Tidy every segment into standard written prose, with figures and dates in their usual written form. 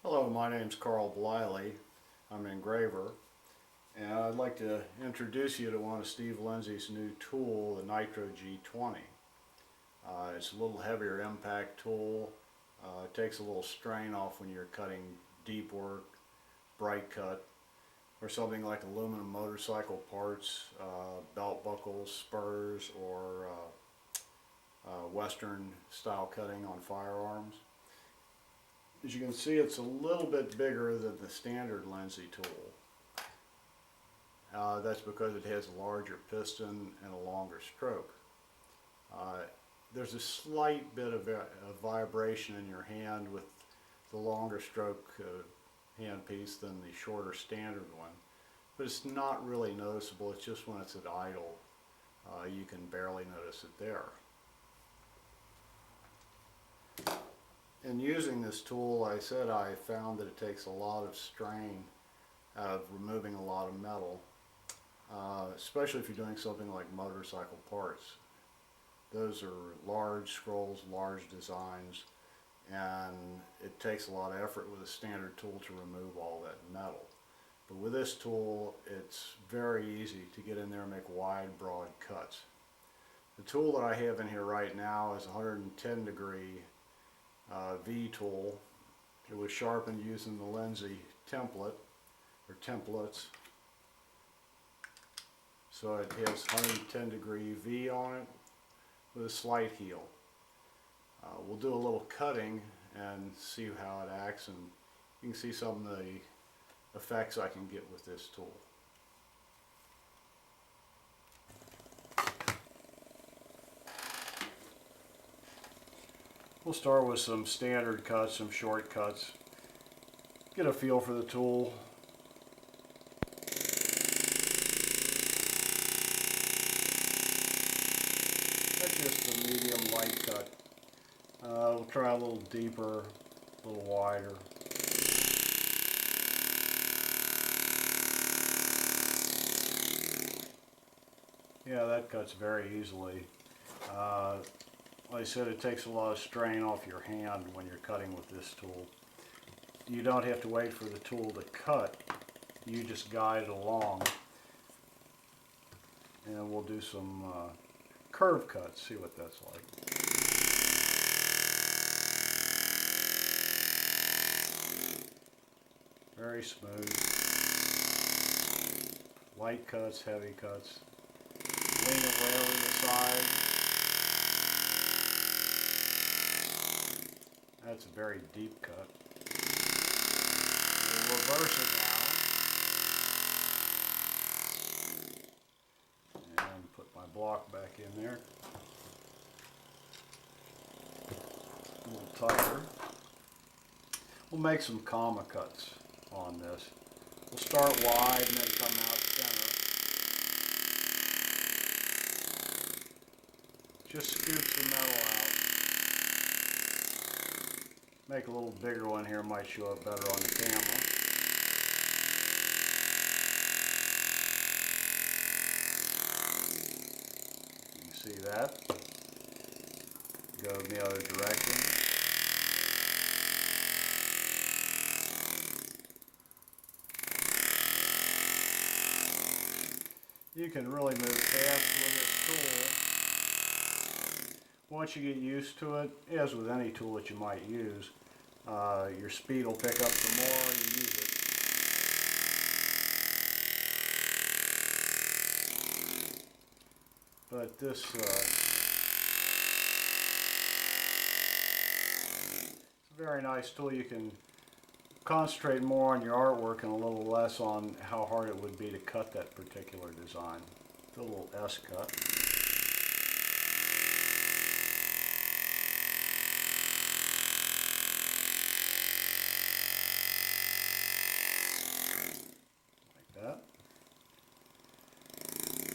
Hello, my name's Carl Bliley. I'm an engraver, and I'd like to introduce you to one of Steve Lindsay's new tool, the Nitro G20. It's a little heavier impact tool. It takes a little strain off when you're cutting deep work, bright cut, or something like aluminum motorcycle parts, belt buckles, spurs, or Western style cutting on firearms. As you can see, it's a little bit bigger than the standard Lindsay tool. That's because it has a larger piston and a longer stroke. There's a slight bit of vibration in your hand with the longer stroke handpiece than the shorter standard one, but it's not really noticeable. It's just when it's at idle, you can barely notice it there. In using this tool, I said I found that it takes a lot of strain out of removing a lot of metal, especially if you're doing something like motorcycle parts. Those are large scrolls, large designs, and it takes a lot of effort with a standard tool to remove all that metal. But with this tool, it's very easy to get in there and make wide, broad cuts. The tool that I have in here right now is a 110 degree V tool. It was sharpened using the Lindsay template or templates, so it has 110 degree V on it with a slight heel. We'll do a little cutting and see how it acts, and you can see some of the effects I can get with this tool. We'll start with some standard cuts, some short cuts. Get a feel for the tool. That's just a medium light cut. We'll try a little deeper, a little wider. Yeah, that cuts very easily. Like I said, it takes a lot of strain off your hand when you're cutting with this tool. You don't have to wait for the tool to cut. You just guide it along. And we'll do some curve cuts, see what that's like. Very smooth. Light cuts, heavy cuts. Lean it way over the side. That's a very deep cut. We'll reverse it now. And put my block back in there. A little tighter. We'll make some comma cuts on this. We'll start wide and then come out center. Just scoop the metal out. Make a little bigger one here, might show up better on the camera. You can see that. Go in the other direction. You can really move fast with this tool. Once you get used to it, as with any tool that you might use, your speed will pick up the more you use it. But this it's a very nice tool. You can concentrate more on your artwork and a little less on how hard it would be to cut that particular design. Do a little S cut. That.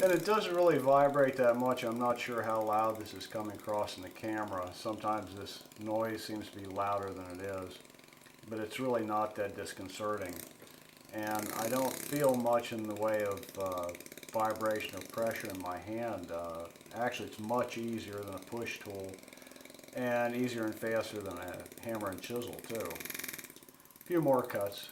And it doesn't really vibrate that much. I'm not sure how loud this is coming across in the camera. Sometimes this noise seems to be louder than it is, but it's really not that disconcerting. And I don't feel much in the way of vibration or pressure in my hand. Actually, it's much easier than a push tool, and easier and faster than a hammer and chisel too. If few more cuts.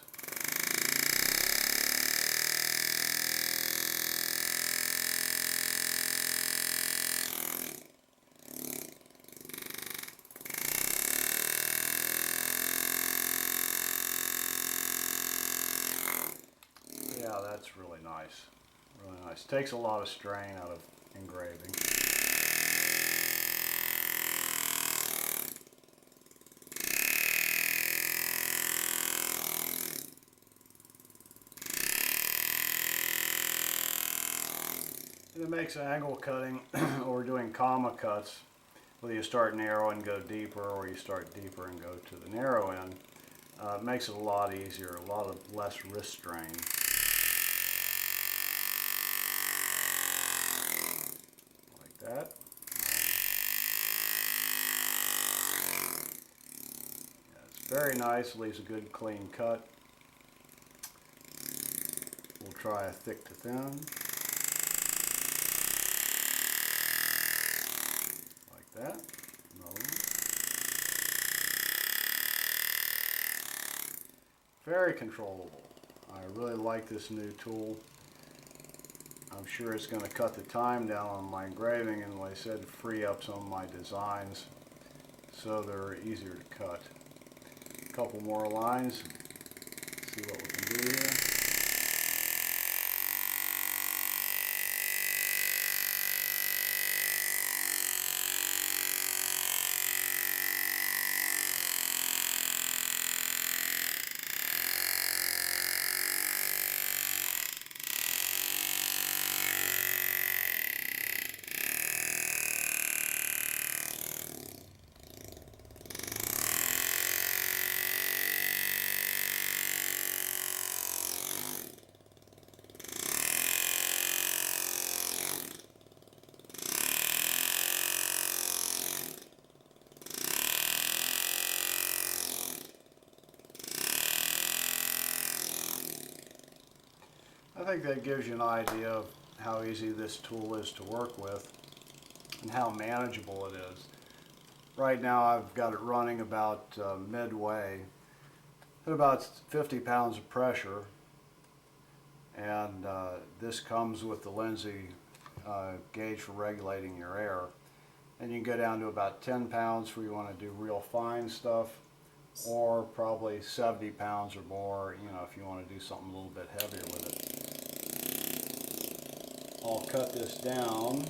Yeah, that's really nice. Really nice. Takes a lot of strain out of engraving. And it makes angle cutting or doing comma cuts, whether you start narrow and go deeper or you start deeper and go to the narrow end, it makes it a lot easier, a lot of less wrist strain. Like that. Yeah, it's very nice, leaves a good clean cut. We'll try a thick to thin. That. Another one. Very controllable. I really like this new tool. I'm sure it's going to cut the time down on my engraving and, like I said, free up some of my designs so they're easier to cut. A couple more lines. See what we can do here. I think that gives you an idea of how easy this tool is to work with and how manageable it is. Right now I've got it running about midway at about 50 pounds of pressure, and this comes with the Lindsay gauge for regulating your air. And you can go down to about 10 pounds where you want to do real fine stuff, or probably 70 pounds or more, you know, if you want to do something a little bit heavier with it. I'll cut this down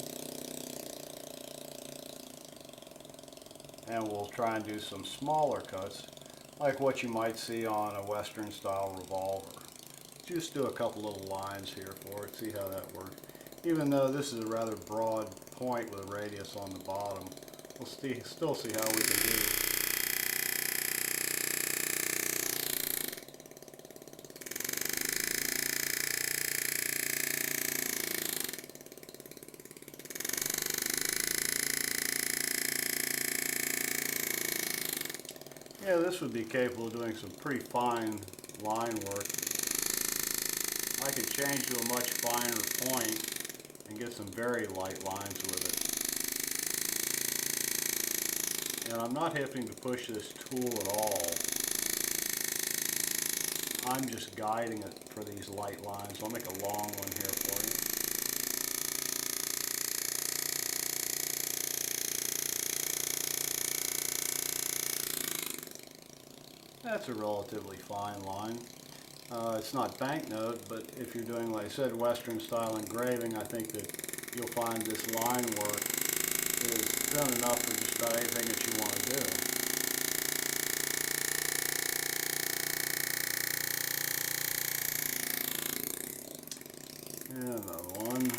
and we'll try and do some smaller cuts like what you might see on a Western style revolver. Just do a couple little lines here for it, see how that works. Even though this is a rather broad point with a radius on the bottom, we'll still see how we can do. Yeah, this would be capable of doing some pretty fine line work. I could change to a much finer point and get some very light lines with it. And I'm not having to push this tool at all. I'm just guiding it for these light lines. I'll make a long one here for you. That's a relatively fine line. It's not banknote, but if you're doing, like I said, Western style engraving, I think that you'll find this line work is thin enough for just about anything that you want to do. And another one.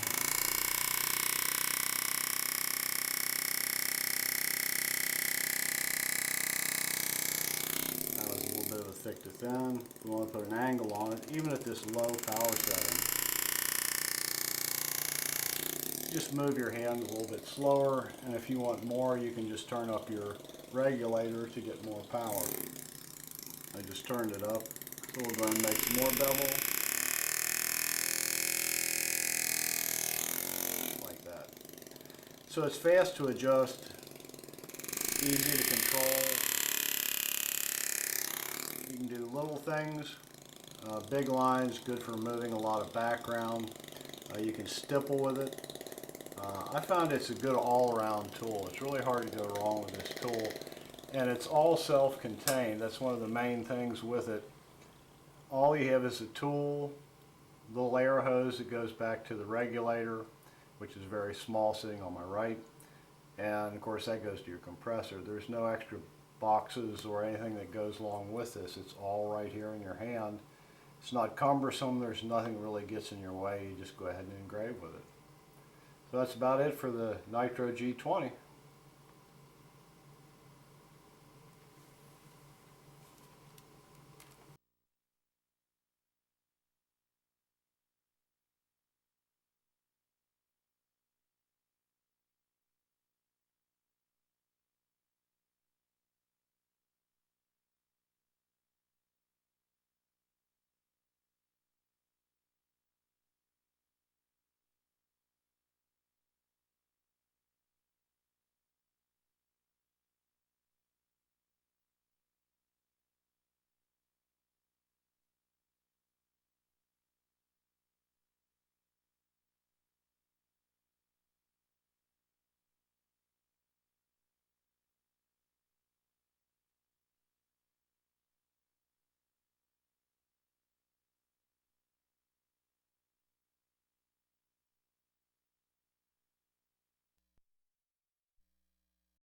Thick to thin. We want to put an angle on it, even at this low power setting. Just move your hand a little bit slower, and if you want more, you can just turn up your regulator to get more power. I just turned it up, so we'll go ahead and make some more bevel. Like that. So it's fast to adjust, easy to control. You can do little things. Big lines, good for removing a lot of background. You can stipple with it. I found it's a good all-around tool. It's really hard to go wrong with this tool. And it's all self-contained. That's one of the main things with it. All you have is a tool, little air hose that goes back to the regulator, which is very small, sitting on my right. And of course that goes to your compressor. There's no extra boxes or anything that goes along with this. It's all right here in your hand. It's not cumbersome. There's nothing really gets in your way. You just go ahead and engrave with it. So that's about it for the Nitro G20.